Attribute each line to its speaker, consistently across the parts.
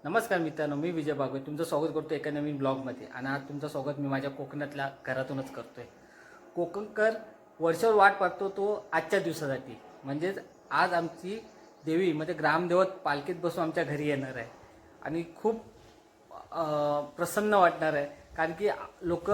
Speaker 1: नमस्कार मित्रांनो, मी विजय बागवे तुमचं स्वागत करतो एका नवीन ब्लॉगमध्ये. आणि आज तुमचं स्वागत मी माझ्या कोकणातल्या घरातूनच करतोय. कोकणकर वर्षावर वाट पाहतो तो आजच्या दिवसासाठी. म्हणजेच आज आमची देवी म्हणजे ग्रामदेवत पालखीत बसून आमच्या घरी येणार आहे आणि खूप प्रसन्न वाटणार आहे. कारण की लोक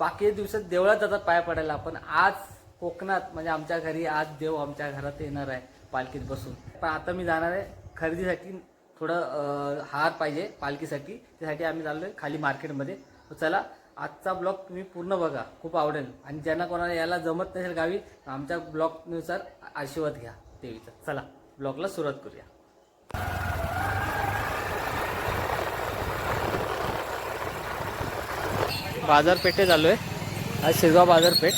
Speaker 1: बाकी दिवसात देवळात जातात पाया पडायला, पण आज कोकणात म्हणजे आमच्या घरी आज देव आमच्या घरात येणार आहे पालखीत बसून. पण आता मी जाणार आहे खरेदीसाठी. थोडं हार पाहिजे पालखीसाठी, त्यासाठी आम्ही चाललोय खाली मार्केटमध्ये. चला आजचा ब्लॉग तुम्ही पूर्ण बघा, खूप आवडेल. आणि ज्यांना कोणाला यायला जमत नसेल गावी, आमच्या ब्लॉगनुसार आशीर्वाद घ्या देवीचा. चला ब्लॉगला सुरुवात करूया. बाजारपेठे चालू आहे आज, शेगाव बाजारपेठ.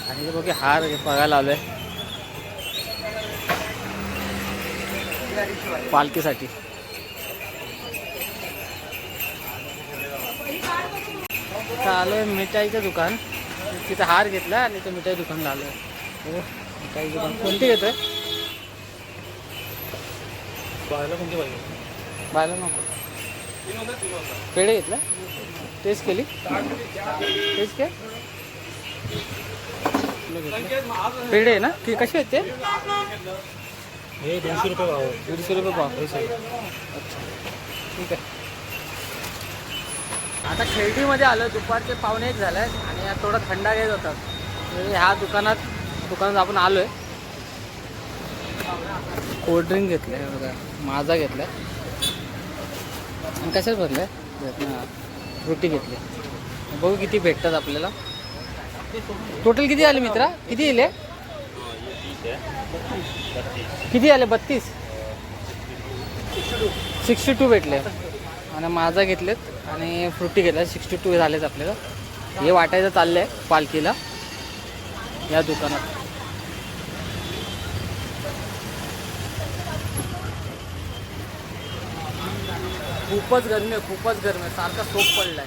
Speaker 1: आणि बघ हार बघायला आलोय पालखीसाठी. आलोय मिठाईचं दुकान, तिथं हार घेतला आणि तो मिठाई दुकानला आलोय. मिठाई दुकान कोणती घेतोय? बायला नको, पेढे घेतला. टेस्ट केली? टेस्ट के पेढे आहे ना? ती कशी आहेत ते?
Speaker 2: हे 200 रुपये भाव.
Speaker 1: 150 रुपये पाव. अच्छा ठीक आहे. आता खेळडीमध्ये आलो, दुपारचे 1:45 झाले आणि यात थोडा थंडा घेत होता. ह्या दुकानात आपण आलोय. कोल्ड्रिंक घेतलं आहे बघा, माझा घेतला आणि कशाच भरलं फ्रुटी घेतली. बघू किती भेटतात आपल्याला. टोटल किती आले मित्रा? किती दिले? किती आले? 32. 62 भेटले. आणि माझा घेतलेत आणि फ्रुटी घेतल्या. 62 झालेत आपल्याला. हे वाटायचं चाललंय पालखीला या दुकानात. खूपच गरमी आहे, सारखा सोप पडलाय.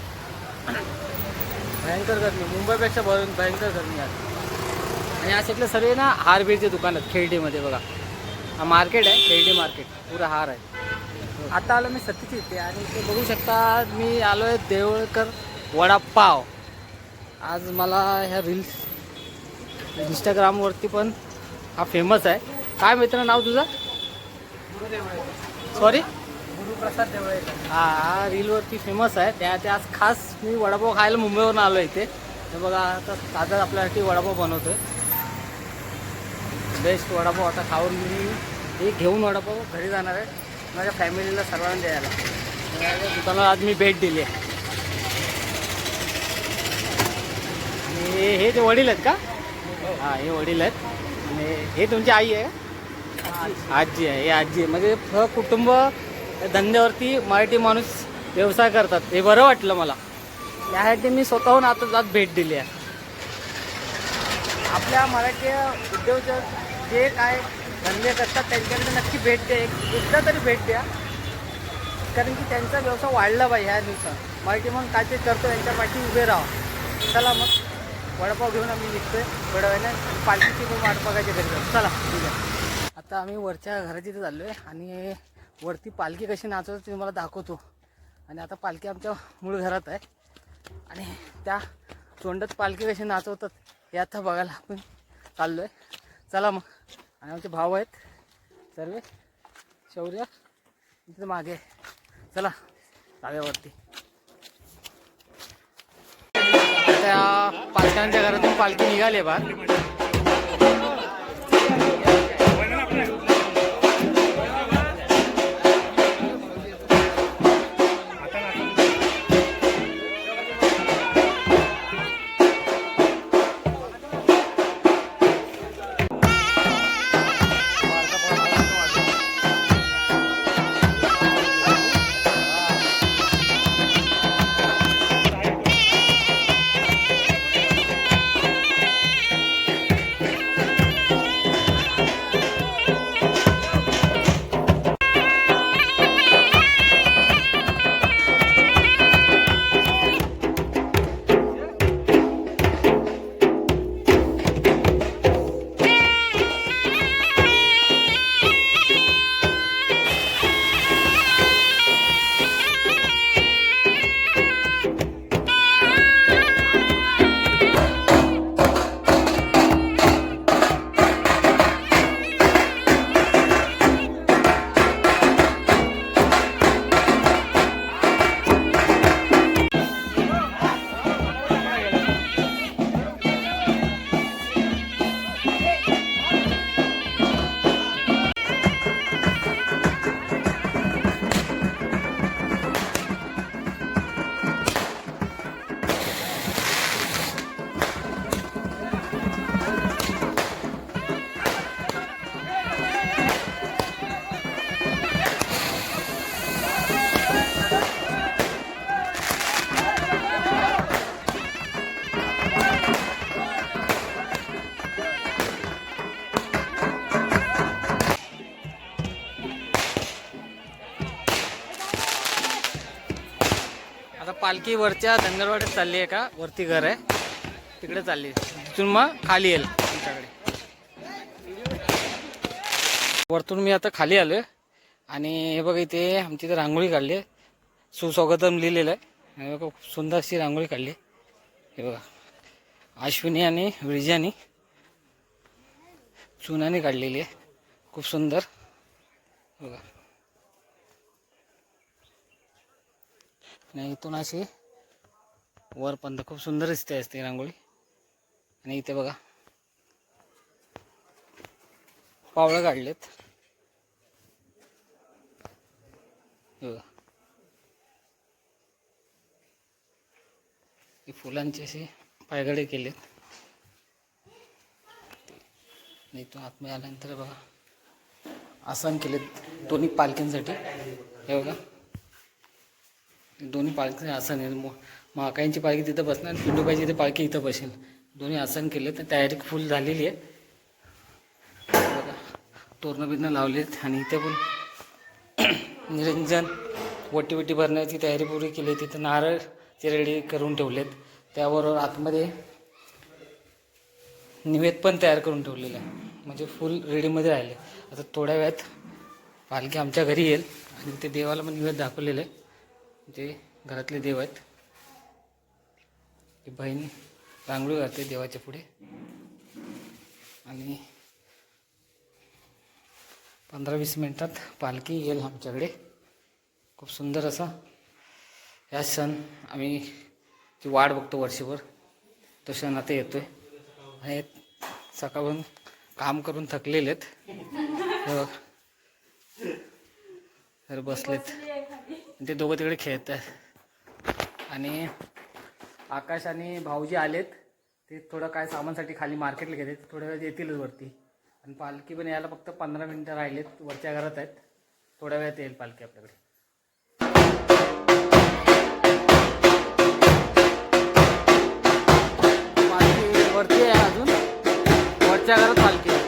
Speaker 1: भयंकर गरमी, मुंबईपेक्षा भयंकर गरमी आहे. आणि अशातले सर्व ना हारबीरचे दुकान आहेत खेळडीमध्ये. बघा हा मार्केट आहे, खेळडी मार्केट, पुरा हार आहे. आता आलो मी सतीची इथे आणि ते बघू शकता मी आलो आहे देवळकर वडापाव. आज मला ह्या रील्स इंस्टाग्रामवरती पण हा फेमस आहे. काय मित्र नाव तुझं? सॉरी, गुरुप्रसाद देवळे. हा रीलवरती फेमस आहे. त्या आज खास मी वडापाव खायला मुंबईवरून आलो इथे. हे बघा आता ताजा आपल्यासाठी वडापाव बनवतोय. बेस्ट वडापाव आता खाऊन मी एक घेऊन वडापाव घरी जाणार आहे माझ्या फॅमिलीला सर्वांना द्यायला. दुकानाला आज मी भेट दिली आहे. आणि हे ते वडील आहेत का? हां हे वडील आहेत. आणि हे तुमची आई आहे? आजी आहे. हे आजी आहे. म्हणजे कुटुंब धंद्यावरती मराठी माणूस व्यवसाय करतात. हे बरं वाटलं मला. यासाठी मी स्वतःहून आता आज भेट दिली आहे. आपल्या मराठी उद्योजक जे काय धंदे करतात त्यांच्याकडे नक्की भेट द्या, एकदा तरी भेट द्या. कारण की त्यांचा व्यवसाय वाढला पाहिजे. ह्या दिवसात मराठी म्हणून काय ते करतो त्यांच्या पाठी उभे राहा. चला मग वडापाव घेऊन आम्ही निघतोय थोड्या वेळाने. पालखीची पण वाट बघायची घरी जाऊ. चला ठीक आहे. आता आम्ही वरच्या घराची इथे चाललो आहे आणि वरती पालखी कशी नाचवतात ते तुम्हाला दाखवतो. आणि आता पालखी आमच्या मूळ घरात आहे आणि त्या तोंडात पालखी कशी नाचवतात हे आता बघायला आपण चाललो आहे. चला मग. आणि आमचे भाऊ आहेत सर्व, शौर्य इथे मागे. चला जाव्यावरती. त्या पालख्यांच्या घरातून पालखी निघाली बाहेर. पालखी वरच्या धनगरवाड्यात चालली आहे का, वरती घर आहे तिकडे चालली, तिथून मग खाली येईल तुमच्याकडे. वरतून मी आता खाली आलोय आणि हे बघा इथे आमची इथे रांगोळी काढली आहे, सुस्वागतम लिहिलेलं आहे. हे बघा खूप सुंदर अशी रांगोळी काढली आहे. हे बघा अश्विनी आणि विरजानी चुनाने काढलेली आहे, खूप सुंदर. बघा आणि इथून अशी वरपर्यंत खूप सुंदर दिसते असते रांगोळी. आणि इथे बघा पावळं काढलेत. बघा ही फुलांची अशी पायगडे केलेत. आणि इथून आतमध्ये आल्यानंतर बघा आसन केलेत दोन्ही पालखींसाठी. हे बघा दोन्ही पालखी आसन आहे. महाकाईंची पालखी तिथं बसणार आणि पिंडोबाईची इथे पालखी इथं बसेल. दोन्ही आसन केले तर तयारी फुल झालेली आहे. बघा तोरणं बिरणं लावलेत आणि इथे पण निरंजन वटी भरण्याची तयारी पूरी केली. तिथं नारळचे रेडी करून ठेवलेत. त्याबरोबर आतमध्ये निवेद पण तयार करून ठेवलेलं आहे, म्हणजे फुल रेडीमध्ये राहिले. आता थोड्या वेळात पालखी आमच्या घरी येईल आणि ते देवाला पण निवेद दाखवलेलं आहे. जे घरातले देव आहेत ती बहीण रांगोळी घालते देवाच्या पुढे. आणि 15-20 मिनिटात पालखी येईल आमच्याकडे. खूप सुंदर असा ह्या सण आम्ही ची वाट बघतो वर्षभर. तो सण आता येतोय आणि सकाळून काम करून थकलेले आहेत तर बसलेत. ते दोघं तिकडे खेळत आहेत. आणि आकाश आणि भाऊजी आलेत, ते थोडं काय सामानसाठी खाली मार्केटला गेले, थोड्या वेळात येतीलच वरती. आणि पालखी पण यायला फक्त 15 मिनिटं राहिलेत, वरच्या घरात आहेत. थोड्या वेळात येईल पालखी आपल्याकडे. पालखी वरती आहे अजून, वरच्या घरात पालखी आहे.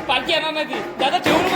Speaker 1: पालखी येणार नाही ती दादा ठेवून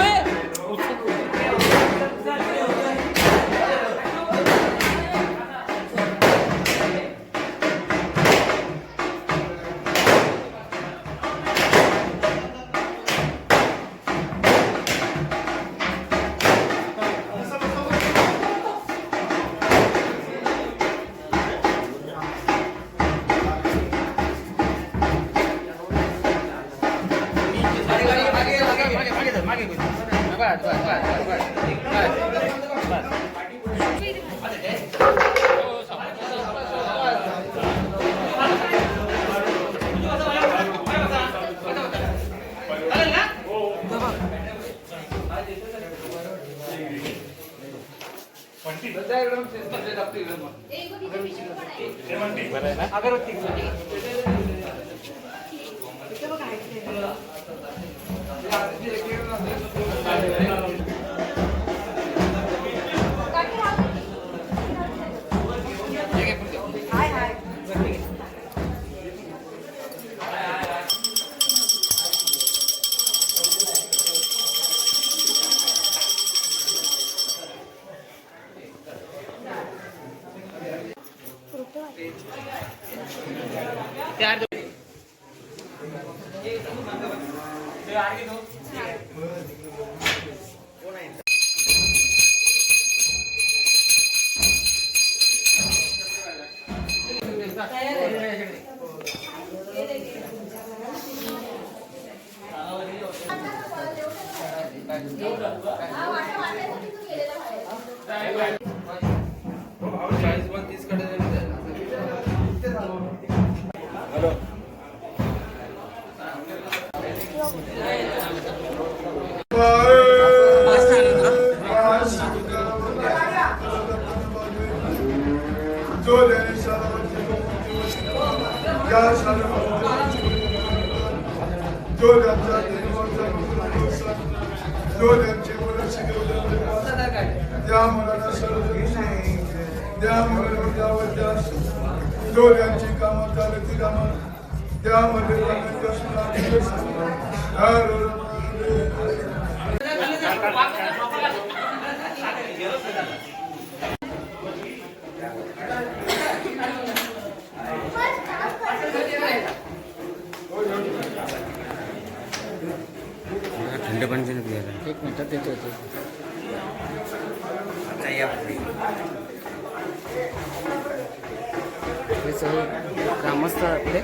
Speaker 3: थंड पाणी देण्यात घ्यायला
Speaker 1: एक मिनिटात देतो येतो. हे सगळे ग्रामस्थ आपले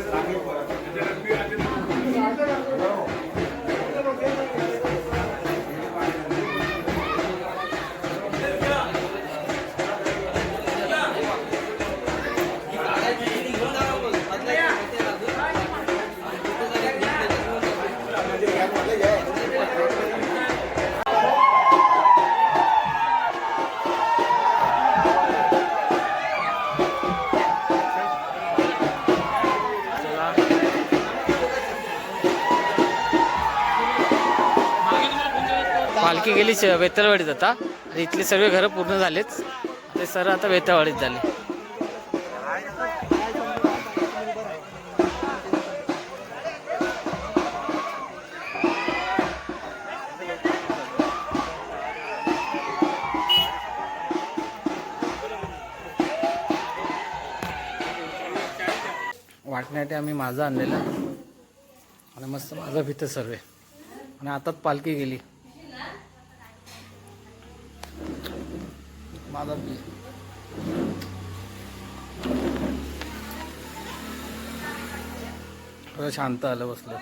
Speaker 1: पालखी गेली वेतळवाडीत आता. इथले सर्व घरं पूर्ण झालेच. ते सर्व आता वेतळवाडीत झाले. वाटण्यासाठी आम्ही माझा आणलेला आणि मस्त माझा भीत सर्व आणि आताच पालखी गेली. माझा शांत आलं बसलं.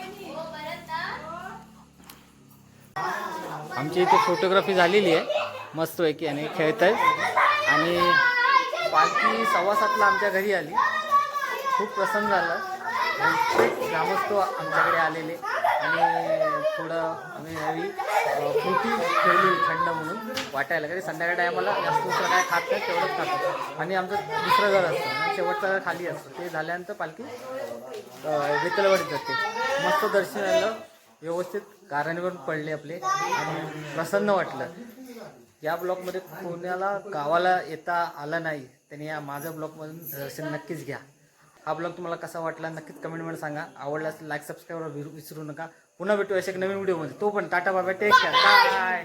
Speaker 1: आमची इथे फोटोग्राफी झालेली आहे मस्तपैकी आणि खेळत आहेत आणि पालखी 7:15 आमच्या घरी आली. खूप प्रसन्न झालं. ग्रामस्थ आमच्याकडे आलेले आणि थोडं आम्ही हवी फ्रुटी ठेवली थंड म्हणून वाटायला. कारण संध्याकाळी टायमाला जास्त दुसरं काय खात नाही, तेवढंच खातो. आणि आमचं दुसरं घर असतं आणि शेवटचं घर खाली असतं. ते झाल्यानंतर पालखी विठ्ठलवाडीत जाते. मस्त दर्शन आलं, व्यवस्थित गाऱ्हाणीवर पडले आपले आणि प्रसन्न वाटलं. या ब्लॉगमध्ये कोणाला गावाला येता आलं नाही त्यांनी या माझ्या ब्लॉगमधून दर्शन नक्कीच घ्या. हा ब्लॉग तुम्हाला कसा वाटला नक्कीच कमेंटमध्ये सांगा. आवडला असेल लाईक सबस्क्राईब विसरू नका. पुन्हा भेटू अशा एक नवीन व्हिडिओमध्ये. तो पण टाटा बाय, टेक केअर, बाय.